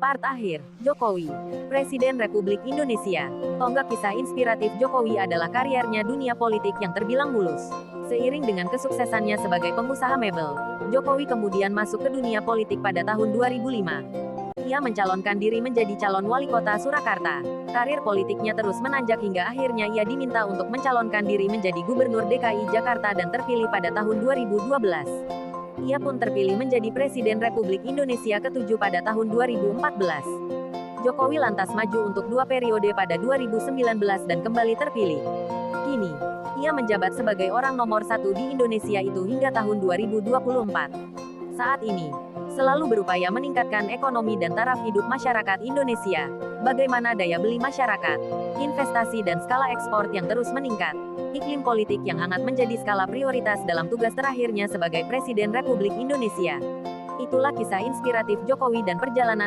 Part akhir, Jokowi, Presiden Republik Indonesia. Tonggak kisah inspiratif Jokowi adalah karirnya dunia politik yang terbilang mulus. Seiring dengan kesuksesannya sebagai pengusaha mebel, Jokowi kemudian masuk ke dunia politik pada tahun 2005. Ia mencalonkan diri menjadi calon wali kota Surakarta. Karir politiknya terus menanjak hingga akhirnya ia diminta untuk mencalonkan diri menjadi Gubernur DKI Jakarta dan terpilih pada tahun 2012. Ia pun terpilih menjadi Presiden Republik Indonesia ke-7 pada tahun 2014. Jokowi lantas maju untuk 2 periode pada 2019 dan kembali terpilih. Kini, ia menjabat sebagai orang nomor 1 di Indonesia itu hingga tahun 2024. Saat ini, selalu berupaya meningkatkan ekonomi dan taraf hidup masyarakat Indonesia. Bagaimana daya beli masyarakat, investasi dan skala ekspor yang terus meningkat. Iklim politik yang hangat menjadi skala prioritas dalam tugas terakhirnya sebagai Presiden Republik Indonesia. Itulah kisah inspiratif Jokowi dan perjalanan